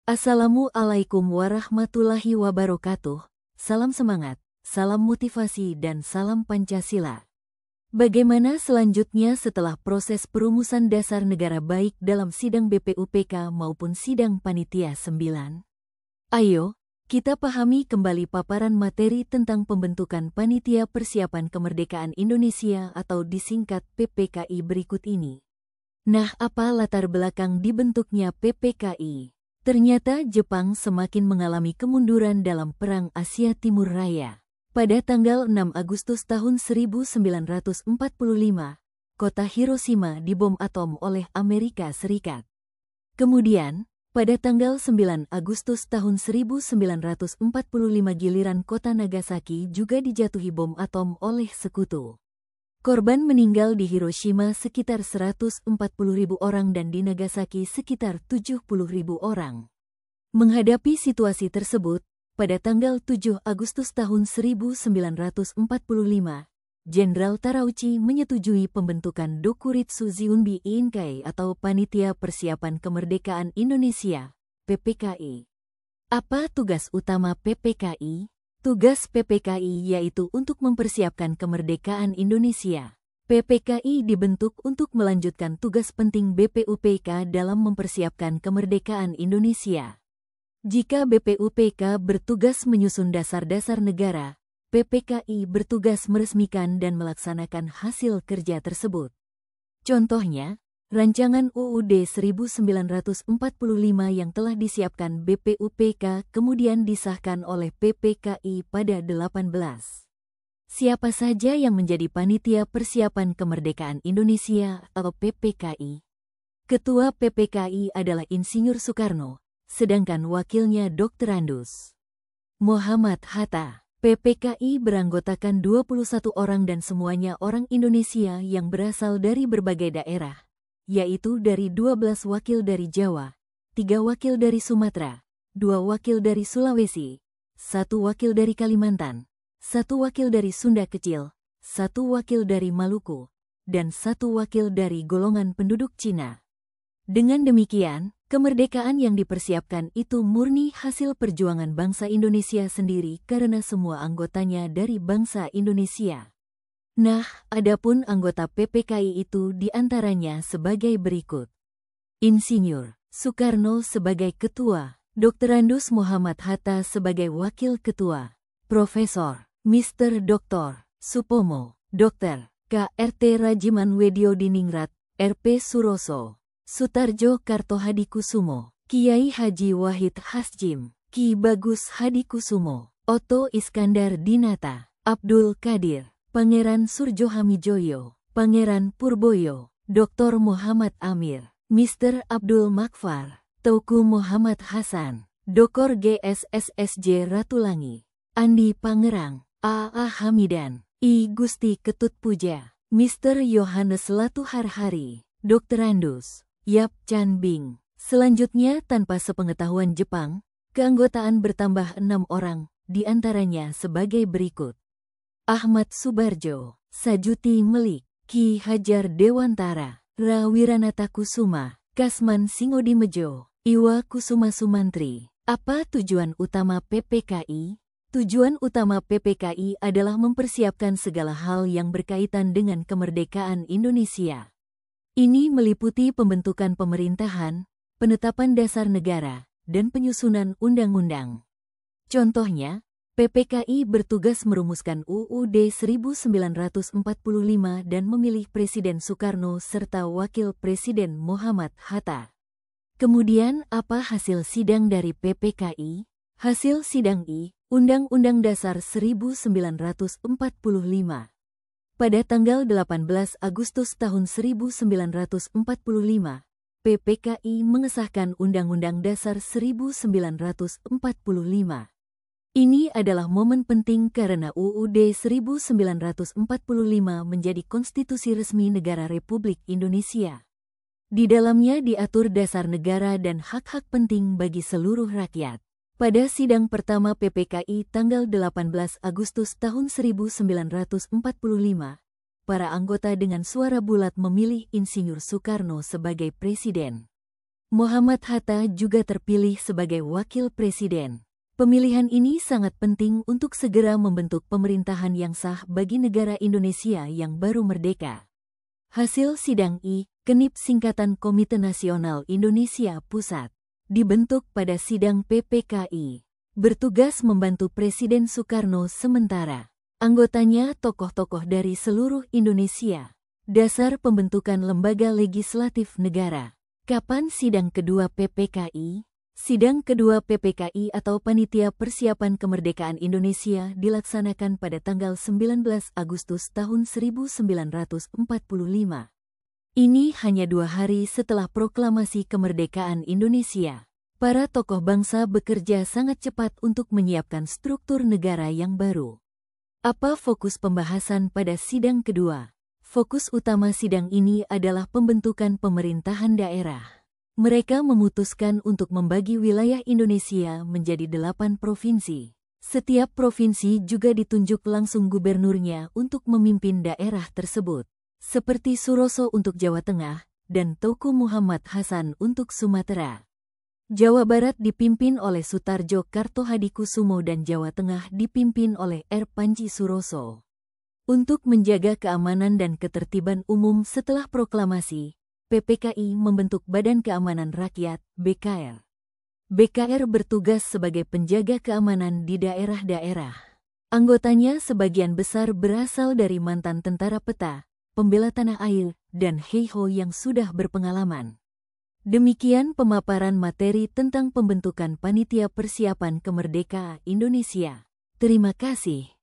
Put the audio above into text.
Assalamualaikum warahmatullahi wabarakatuh. Salam semangat, salam motivasi dan salam Pancasila. Bagaimana selanjutnya setelah proses perumusan dasar negara baik dalam sidang BPUPK maupun sidang Panitia 9? Ayo, kita pahami kembali paparan materi tentang pembentukan Panitia Persiapan Kemerdekaan Indonesia atau disingkat PPKI berikut ini. Nah, apa latar belakang dibentuknya PPKI? Ternyata Jepang semakin mengalami kemunduran dalam Perang Asia Timur Raya. Pada tanggal 6 Agustus tahun 1945, kota Hiroshima dibom atom oleh Amerika Serikat. Kemudian, pada tanggal 9 Agustus tahun 1945 giliran kota Nagasaki juga dijatuhi bom atom oleh sekutu. Korban meninggal di Hiroshima sekitar 140.000 orang dan di Nagasaki sekitar 70.000 orang. Menghadapi situasi tersebut, pada tanggal 7 Agustus tahun 1945, Jenderal Terauchi menyetujui pembentukan Dokuritsu Zunbi Inkai atau Panitia Persiapan Kemerdekaan Indonesia, PPKI. Apa tugas utama PPKI? Tugas PPKI yaitu untuk mempersiapkan kemerdekaan Indonesia. PPKI dibentuk untuk melanjutkan tugas penting BPUPK dalam mempersiapkan kemerdekaan Indonesia. Jika BPUPK bertugas menyusun dasar-dasar negara, PPKI bertugas meresmikan dan melaksanakan hasil kerja tersebut. Contohnya, Rancangan UUD 1945 yang telah disiapkan BPUPK kemudian disahkan oleh PPKI pada 18. Siapa saja yang menjadi Panitia Persiapan Kemerdekaan Indonesia atau PPKI? Ketua PPKI adalah Insinyur Soekarno, sedangkan wakilnya Dr. Andus Muhammad Hatta. PPKI beranggotakan 21 orang dan semuanya orang Indonesia yang berasal dari berbagai daerah, yaitu dari 12 wakil dari Jawa, 3 wakil dari Sumatera, 2 wakil dari Sulawesi, 1 wakil dari Kalimantan, 1 wakil dari Sunda Kecil, 1 wakil dari Maluku, dan 1 wakil dari golongan penduduk Cina. Dengan demikian, kemerdekaan yang dipersiapkan itu murni hasil perjuangan bangsa Indonesia sendiri karena semua anggotanya dari bangsa Indonesia. Nah, adapun anggota PPKI itu diantaranya sebagai berikut. Insinyur Soekarno sebagai Ketua, Dr. Andus Muhammad Hatta sebagai Wakil Ketua, Profesor, Mr. Dr. Supomo, Dr. K.R.T. Rajiman Wediodiningrat, R.P. Suroso, Sutarjo Kartohadikusumo, Kiai Haji Wahid Hasjim, Ki Bagus Hadikusumo, Otto Iskandar Dinata, Abdul Qadir, Pangeran Surjo Hamijoyo, Pangeran Purboyo, Dr. Muhammad Amir, Mr. Abdul Makfar, Teuku Muhammad Hasan, Dr. GSSSJ Ratulangi, Andi Pangerang, A.A. Hamidan, I. Gusti Ketut Puja, Mr. Yohanes Latuharhari, Dr. Andus, Yap Chan Bing. Selanjutnya tanpa sepengetahuan Jepang, keanggotaan bertambah 6 orang, diantaranya sebagai berikut. Ahmad Subarjo, Sajuti Melik, Ki Hajar Dewantara, Rawiranata Kusuma, Kasman Singodimejo, Iwa Kusuma Sumantri. Apa tujuan utama PPKI? Tujuan utama PPKI adalah mempersiapkan segala hal yang berkaitan dengan kemerdekaan Indonesia. Ini meliputi pembentukan pemerintahan, penetapan dasar negara, dan penyusunan undang-undang. Contohnya, PPKI bertugas merumuskan UUD 1945 dan memilih Presiden Soekarno serta Wakil Presiden Muhammad Hatta. Kemudian apa hasil sidang dari PPKI? Hasil sidang I, Undang-Undang Dasar 1945. Pada tanggal 18 Agustus tahun 1945, PPKI mengesahkan Undang-Undang Dasar 1945. Ini adalah momen penting karena UUD 1945 menjadi konstitusi resmi negara Republik Indonesia. Di dalamnya diatur dasar negara dan hak-hak penting bagi seluruh rakyat. Pada sidang pertama PPKI tanggal 18 Agustus tahun 1945, para anggota dengan suara bulat memilih Insinyur Soekarno sebagai presiden. Muhammad Hatta juga terpilih sebagai wakil presiden. Pemilihan ini sangat penting untuk segera membentuk pemerintahan yang sah bagi negara Indonesia yang baru merdeka. Hasil sidang KNIP singkatan Komite Nasional Indonesia Pusat dibentuk pada sidang PPKI. Bertugas membantu Presiden Soekarno sementara. Anggotanya tokoh-tokoh dari seluruh Indonesia. Dasar pembentukan lembaga legislatif negara. Kapan sidang kedua PPKI? Sidang kedua PPKI atau Panitia Persiapan Kemerdekaan Indonesia dilaksanakan pada tanggal 19 Agustus tahun 1945. Ini hanya 2 hari setelah proklamasi kemerdekaan Indonesia. Para tokoh bangsa bekerja sangat cepat untuk menyiapkan struktur negara yang baru. Apa fokus pembahasan pada sidang kedua? Fokus utama sidang ini adalah pembentukan pemerintahan daerah. Mereka memutuskan untuk membagi wilayah Indonesia menjadi 8 provinsi. Setiap provinsi juga ditunjuk langsung gubernurnya untuk memimpin daerah tersebut, seperti Suroso untuk Jawa Tengah dan Teuku Muhammad Hasan untuk Sumatera. Jawa Barat dipimpin oleh Sutarjo Kartohadikusumo dan Jawa Tengah dipimpin oleh R. Panji Suroso. Untuk menjaga keamanan dan ketertiban umum setelah proklamasi, PPKI membentuk Badan Keamanan Rakyat, BKR. BKR bertugas sebagai penjaga keamanan di daerah-daerah. Anggotanya sebagian besar berasal dari mantan tentara peta, pembela tanah air, dan heiho yang sudah berpengalaman. Demikian pemaparan materi tentang pembentukan Panitia Persiapan Kemerdekaan Indonesia. Terima kasih.